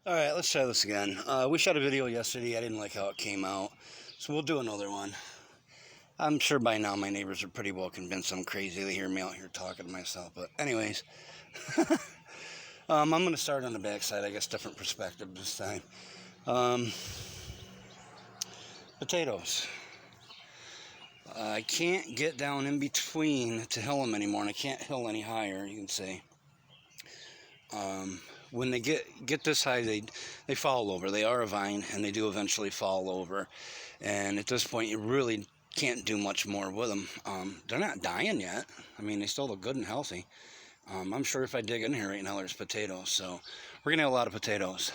Alright, let's try this again. We shot a video yesterday. I didn't like how it came out. So we'll do another one. I'm sure by now my neighbors are pretty well convinced I'm crazy. They hear me out here talking to myself. But anyways, I'm going to start on the backside. I guess different perspective this time. Potatoes. I can't get down in between to hill them anymore, and I can't hill any higher, you can see. When they get this high, they fall over. They are a vine, and they do eventually fall over. And at this point, you really can't do much more with them. They're not dying yet. I mean, they still look good and healthy. I'm sure if I dig in here right now, there's potatoes. So we're going to have a lot of potatoes.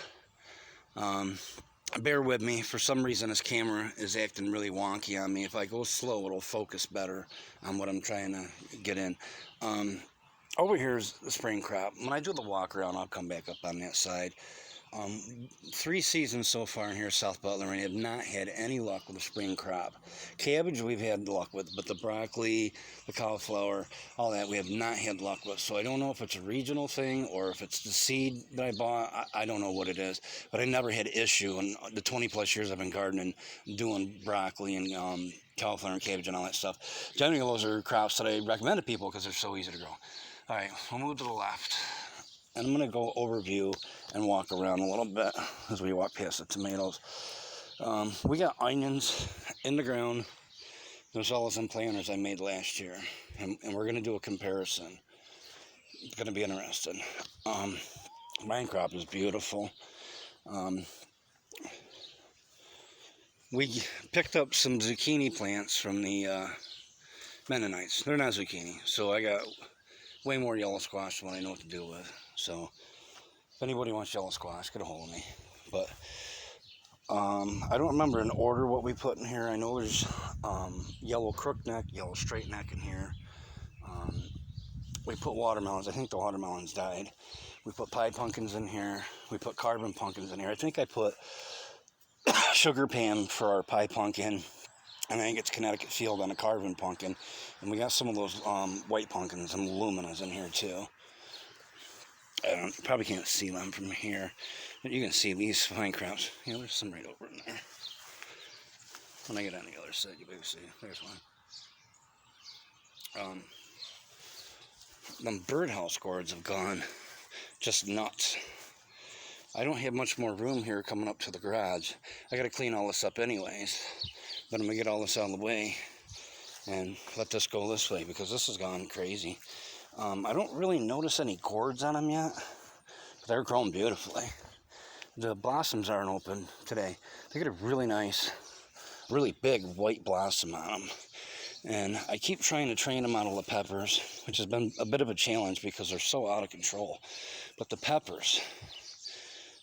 Bear with me. For some reason, this camera is acting really wonky on me. If I go slow, it'll focus better on what I'm trying to get in. Over here is the spring crop. When I do the walk around, I'll come back up on that side. 3 seasons so far in here, South Butler, and I have not had any luck with the spring crop. Cabbage we've had luck with, but the broccoli, the cauliflower, all that we have not had luck with. So I don't know if it's a regional thing or if it's the seed that I bought. I don't know what it is, but I never had issue in the 20 plus years I've been gardening, doing broccoli and cauliflower and cabbage and all that stuff. Generally, those are crops that I recommend to people because they're so easy to grow. All right, we'll move to the left. And I'm going to go overview and walk around a little bit as we walk past the tomatoes. We got onions in the ground. There's all some planters I made last year. And we're going to do a comparison. It's going to be interesting. Vine crop is beautiful. We picked up some zucchini plants from the Mennonites. They're not zucchini. So I got way more yellow squash than what I know what to do with. So if anybody wants yellow squash, get a hold of me. But I don't remember in order what we put in here. I know there's yellow crookneck, yellow straight neck in here. We put watermelons. I think the watermelons died. We put pie pumpkins in here. We put carbon pumpkins in here. I think I put sugar pan for our pie pumpkin. And I think it's Connecticut Field on a carbon pumpkin. And we got some of those white pumpkins, some luminas in here too. You probably can't see them from here, but you can see these vine crops. Yeah, there's some right over in there. When I get on the other side, you can see. There's one. Them birdhouse gourds have gone just nuts. I don't have much more room here coming up to the garage. I got to clean all this up anyways, but I'm going to get all this out of the way and let this go this way because this has gone crazy. I don't really notice any gourds on them yet, but they're growing beautifully. The blossoms aren't open today. They get a really nice, really big white blossom on them. And I keep trying to train them out of the peppers, which has been a bit of a challenge because they're so out of control. But the peppers,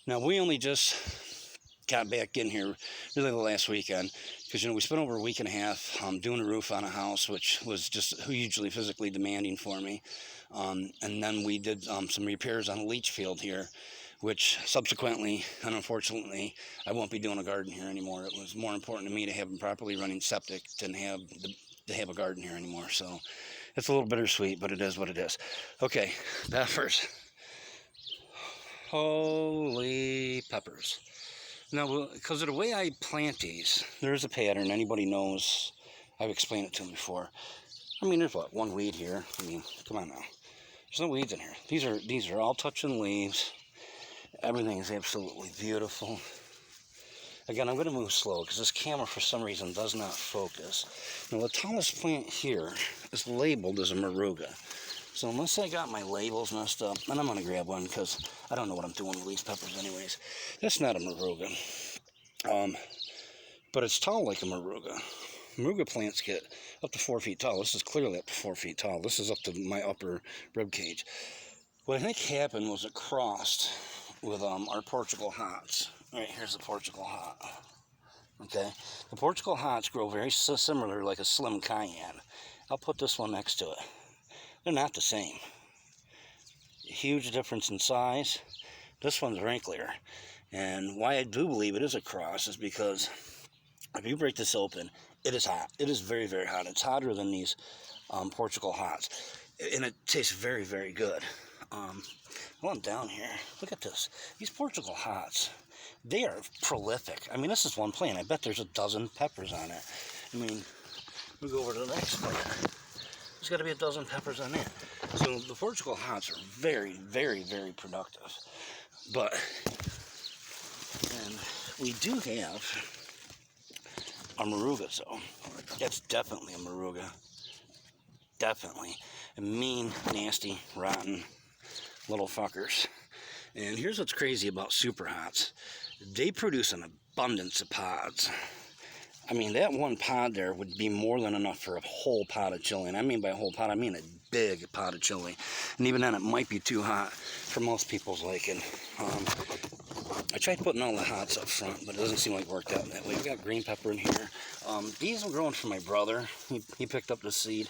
now we only just got back in here really the last weekend because we spent over a week and a half doing a roof on a house, which was just hugely physically demanding for me, and then we did some repairs on a leach field here, which subsequently and unfortunately I won't be doing a garden here anymore. It was more important to me to have a properly running septic than to have a garden here anymore. So it's a little bittersweet, but it is what it is. Okay, peppers. Holy peppers. Now, because of the way I plant these, there's a pattern. Anybody knows, I've explained it to them before. I mean, there's what, one weed here. I mean, come on now. There's no weeds in here. These are all touching leaves. Everything is absolutely beautiful. Again, I'm going to move slow because this camera, for some reason, does not focus. Now, the tallest plant here is labeled as a Moruga. So unless I got my labels messed up, and I'm going to grab one because I don't know what I'm doing with these peppers anyways. That's not a Moruga. But it's tall like a Moruga. Moruga plants get up to 4 feet tall. This is clearly up to 4 feet tall. This is up to my upper rib cage. What I think happened was it crossed with our Portugal Hots. All right, here's the Portugal Hot. Okay, the Portugal Hots grow very similar like a Slim Cayenne. I'll put this one next to it. They're not the same. Huge difference in size. This one's wrinklier. And why I do believe it is a cross is because if you break this open, it is hot. It is very, very hot. It's hotter than these Portugal Hots. And it tastes very, very good. Going down here, look at this. These Portugal Hots, they are prolific. I mean, this is one plant. I bet there's a dozen peppers on it. I mean, we go over to the next plant. There's got to be a dozen peppers on it. So the Portugal Hots are very, very, very productive. But, and we do have a Moruga, so that's definitely a Moruga. Definitely. Mean, nasty, rotten little fuckers. And here's what's crazy about Super Hots. They produce an abundance of pods. I mean, that one pod there would be more than enough for a whole pot of chili. And I mean by a whole pot, I mean a big pot of chili. And even then, it might be too hot for most people's liking. I tried putting all the hots up front, but it doesn't seem like it worked out that way. We got green pepper in here. These are growing from my brother. He picked up the seed.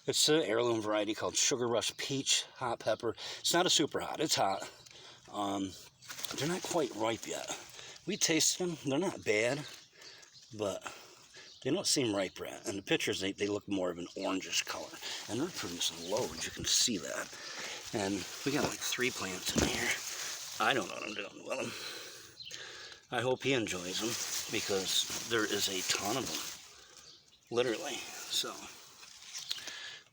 It's an heirloom variety called Sugar Rush Peach Hot Pepper. It's not a super hot. It's hot. They're not quite ripe yet. We taste them. They're not bad, but they don't seem ripe yet. In the pictures, they look more of an orangish color. And they're producing loads. You can see that. And we got like 3 plants in here. I don't know what I'm doing with them. I hope he enjoys them because there is a ton of them. Literally. So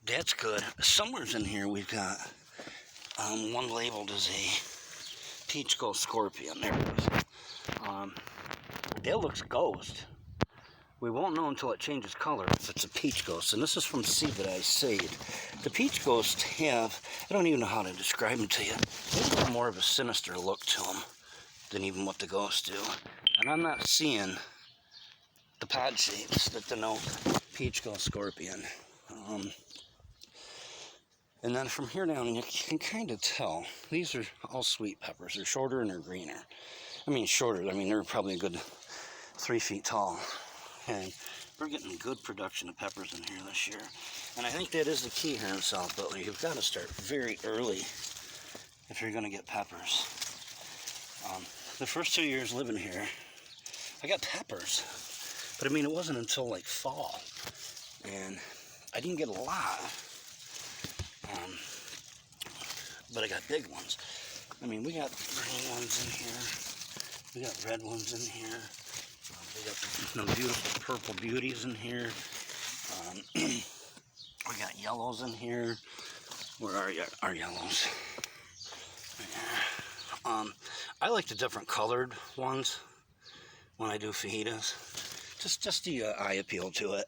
that's good. Somewhere's in here we've got one labeled as a Peach Ghost Scorpion. There it is. That looks ghost. We won't know until it changes color if it's a Peach Ghost. And this is from seed that I saved. The Peach Ghosts have, I don't even know how to describe them to you. They have more of a sinister look to them than even what the ghosts do. And I'm not seeing the pod shapes that denote Peach Ghost Scorpion. And then from here down, you can kind of tell. These are all sweet peppers. They're shorter and they're greener. I mean, shorter. I mean, they're probably a good 3 feet tall. And we're getting good production of peppers in here this year. And I think that is the key here in South Butler. You've got to start very early if you're going to get peppers. The first 2 years living here, I got peppers. But I mean, it wasn't until like fall. And I didn't get a lot. But I got big ones. I mean, we got green ones in here. We got red ones in here. We got some beautiful purple beauties in here. We got yellows in here. Where are our yellows? Right. I like the different colored ones when I do fajitas. Just the eye appeal to it.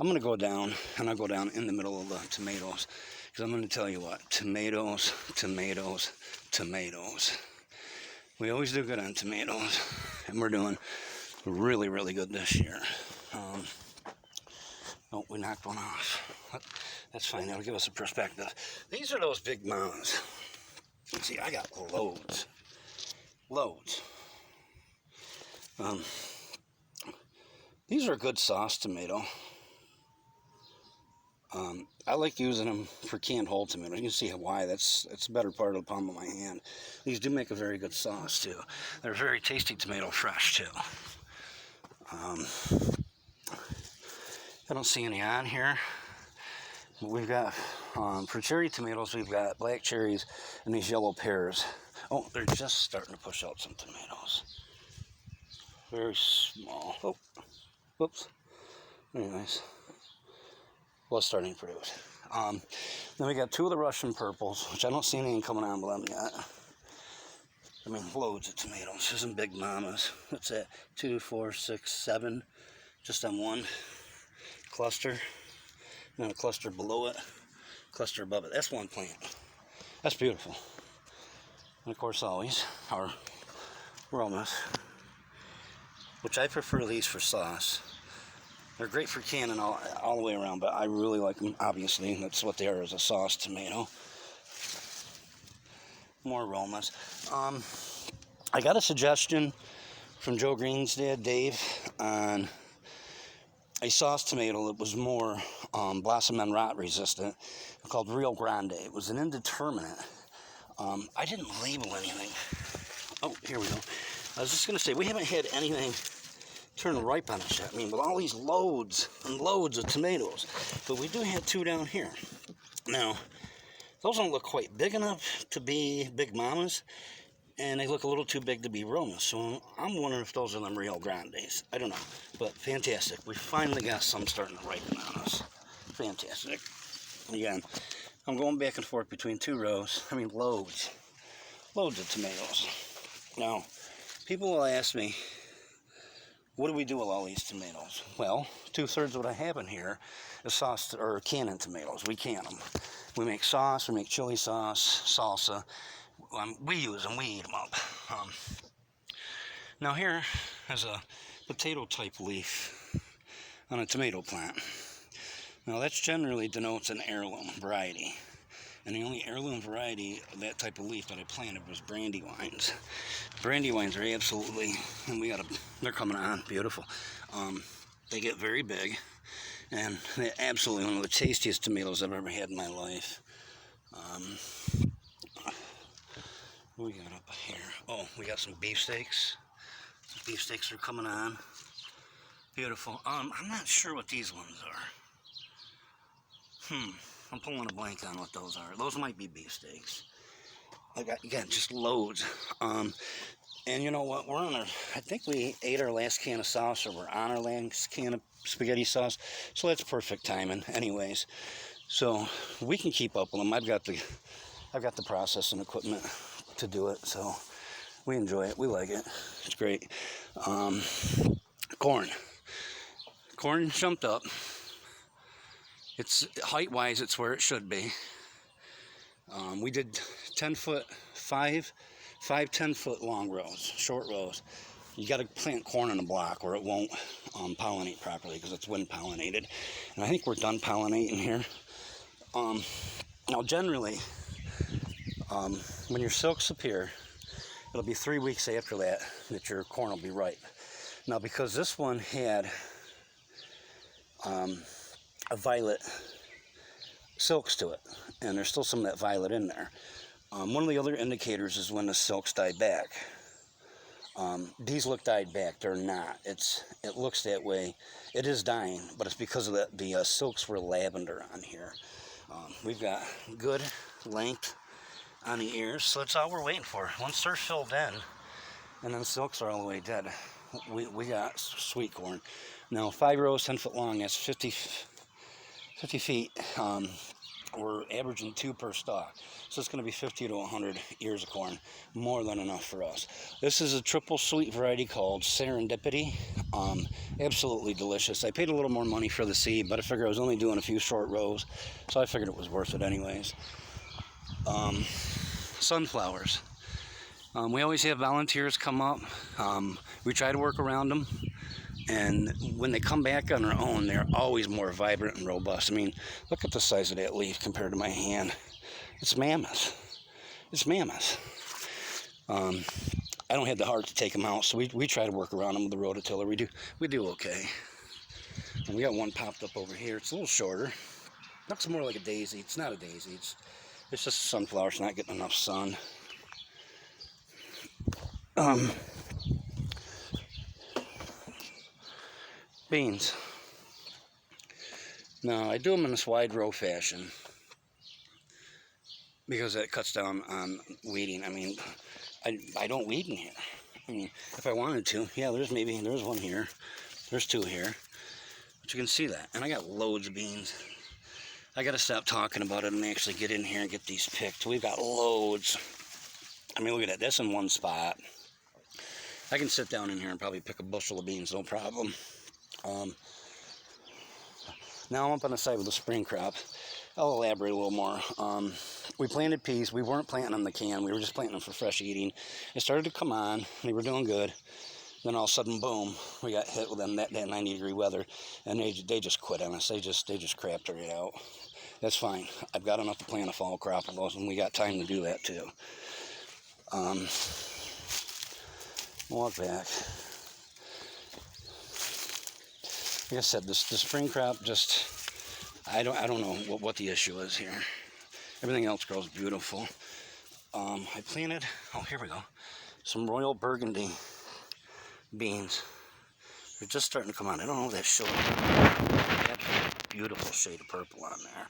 I'm going to go down, and I'll go down in the middle of the tomatoes, because I'm going to tell you what, tomatoes, tomatoes, tomatoes. We always do good on tomatoes, and we're doing really, really good this year. Oh, we knocked one off. That's fine, that'll give us a perspective. These are those big mamas. See, I got loads. Loads. These are a good sauce tomato. I like using them for canned whole tomatoes. You can see why. That's a better part of the palm of my hand. These do make a very good sauce too. They're very tasty tomato fresh too. I don't see any on here. We've got, for cherry tomatoes, we've got black cherries and these yellow pears. Oh, they're just starting to push out some tomatoes. Very small. Oh, whoops. Very nice. Well, starting to produce. Then we got 2 of the Russian purples, which I don't see anything coming on with them yet. I mean, loads of tomatoes. There's some big mamas. What's that? 2, 4, 6, 7. Just on one cluster. And then a cluster below it. Cluster above it. That's one plant. That's beautiful. And of course, always our Romas, which I prefer these for sauce. They're great for canning all the way around, but I really like them, obviously. That's what they are, as a sauce tomato. More aromas. I got a suggestion from Joe Green's dad, Dave, on a sauce tomato that was more blossom and rot resistant, called Rio Grande. It was an indeterminate. I didn't label anything. Oh, here we go. I was just going to say, we haven't had anything turn ripe on us yet. I mean, with all these loads and loads of tomatoes. But we do have 2 down here. Now, those don't look quite big enough to be Big Mamas, and they look a little too big to be Romas. So I'm wondering if those are them Rio Grandes. I don't know, but fantastic. We finally got some starting to ripen on us. Fantastic. Again, I'm going back and forth between 2 rows. I mean, loads of tomatoes. Now, people will ask me, what do we do with all these tomatoes? Well, 2/3 of what I have in here is sauce or canning tomatoes. We can them. We make sauce, we make chili sauce, salsa. We use them, we eat them up. Now here is a potato type leaf on a tomato plant. Now that generally denotes an heirloom variety. And the only heirloom variety of that type of leaf that I planted was brandywines. Brandywines are absolutely, and they're coming on, beautiful. They get very big, and they're absolutely one of the tastiest tomatoes I've ever had in my life. What we got up here? Oh, we got some beefsteaks. Beefsteaks are coming on. Beautiful. I'm not sure what these ones are. I'm pulling a blank on what those are. Those might be beefsteaks. I got, again, just loads. And you know what? I think we ate our last can of sauce, or we're on our last can of spaghetti sauce. So that's perfect timing, anyways. So we can keep up with them. I've got the processing equipment to do it. So we enjoy it. We like it. It's great. Corn jumped up. It's height-wise, it's where it should be. We did 10-foot, 5 10-foot long rows, short rows. You got to plant corn in a block or it won't pollinate properly because it's wind pollinated. And I think we're done pollinating here. Now generally, when your silks appear, it'll be 3 weeks after that your corn will be ripe. Now because this one had a violet silks to it, and there's still some of that violet in there. One of the other indicators is when the silks die back. These look dyed back. They're not. It looks that way. It is dying, but it's because of the silks were lavender on here. We've got good length on the ears, so that's all we're waiting for. Once they're filled in, and then silks are all the way dead, we got sweet corn. Now 5 rows, 10 foot long. That's 50 feet. We're averaging 2 per stalk, so it's going to be 50 to 100 ears of corn, more than enough for us. This is a triple sweet variety called Serendipity. Absolutely delicious. I paid a little more money for the seed, but I figured I was only doing a few short rows, so I figured it was worth it anyways. Sunflowers. We always have volunteers come up. We try to work around them. And when they come back on their own, they're always more vibrant and robust. I mean, look at the size of that leaf compared to my hand. It's mammoth. It's mammoth. I don't have the heart to take them out, so we try to work around them with the rototiller. We do okay. And we got one popped up over here. It's a little shorter. Looks more like a daisy. It's not a daisy. It's just a sunflower. It's not getting enough sun. Beans. Now I do them in this wide row fashion because that cuts down on weeding. I mean, I don't weed in here. I mean, if I wanted to, yeah, there's one here, there's 2 here, but you can see that. And I got loads of beans. I got to stop talking about it and actually get in here and get these picked. We've got loads. I mean, look at that. That's in one spot. I can sit down in here and probably pick a bushel of beans, no problem. Now I'm up on the side with the spring crop. I'll elaborate a little more. We planted peas. We weren't planting them in the can. We were just planting them for fresh eating. It started to come on. They were doing good. Then all of a sudden, boom, we got hit with them that 90-degree weather, and they just quit on us. They just crapped it out. That's fine. I've got enough to plant a fall crop of those, and we got time to do that too. Walk back. Like I said, the spring crop just, I don't know what the issue is here. Everything else grows beautiful. I planted, oh, here we go, some Royal Burgundy beans. They're just starting to come on. I don't know if that's showing. That's a beautiful shade of purple on there.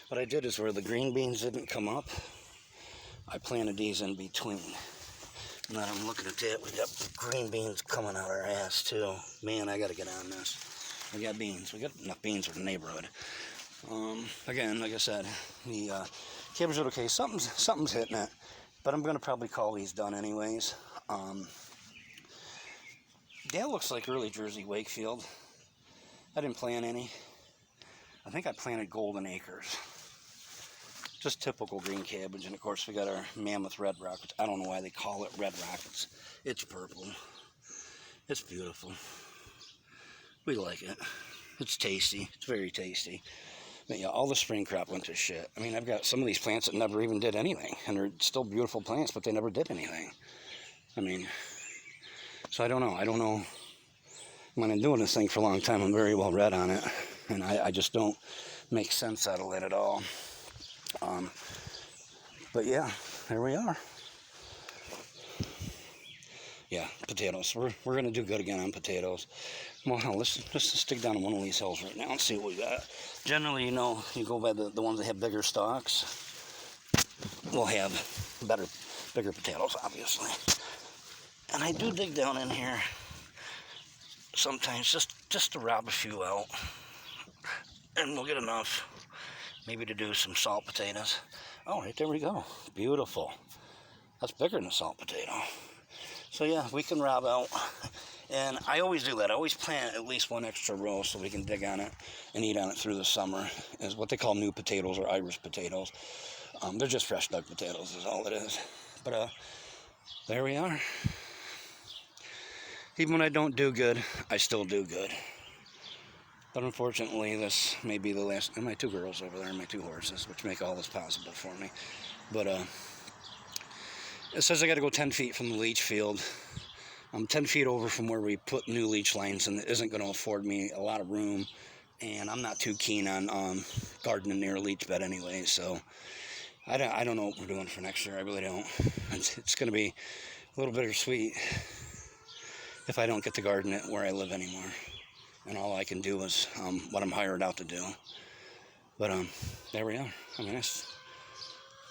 What I did is where the green beans didn't come up, I planted these in between. Now I'm looking at that, we got green beans coming out our ass too. Man, I gotta get on this. We got beans. We got enough beans for the neighborhood. Again, like I said, the cabbage is okay. Something's hitting it, but I'm gonna probably call these done anyways. That looks like early Jersey Wakefield. I didn't plant any. I think I planted Golden Acres. Just typical green cabbage, and of course we got our Mammoth Red Rock, which I don't know why they call it Red Rock. It's purple. It's beautiful. We like it. It's tasty. It's very tasty. But yeah, all the spring crop went to shit. I mean, I've got some of these plants that never even did anything, and they're still beautiful plants, but they never did anything. I mean, so I don't know. I've been doing this thing for a long time. I'm very well read on it, and I just don't make sense out of it at all. But yeah, there we are. Yeah, potatoes. We're gonna do good again on potatoes. Well, hell, let's just dig down on one of these hills right now and see what we got. Generally, you know, you go by the ones that have bigger stalks. We'll have bigger potatoes, obviously. And I do dig down in here sometimes just to rob a few out, and we'll get enough maybe to do some salt potatoes. Oh, right there we go. Beautiful. That's bigger than a salt potato. So yeah, we can rob out. And I always do that. I always plant at least one extra row so we can dig on it and eat on it through the summer. Is what they call new potatoes or Irish potatoes. They're just fresh dug potatoes is all it is. But there we are. Even when I don't do good, I still do good. But unfortunately, this may be the last. And my two girls over there and my two horses, which make all this possible for me. But it says I got to go 10 feet from the leach field. I'm 10 feet over from where we put new leach lines, and it isn't going to afford me a lot of room. And I'm not too keen on gardening near a leach bed anyway. So I don't know what we're doing for next year. I really don't. It's going to be a little bittersweet if I don't get to garden it where I live anymore. And all I can do is what I'm hired out to do. But there we are. I mean, it's,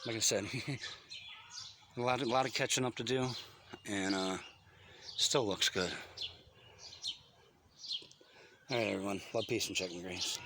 like I said, a lot of catching up to do, and still looks good. All right, everyone. Love, peace, and chicken grease.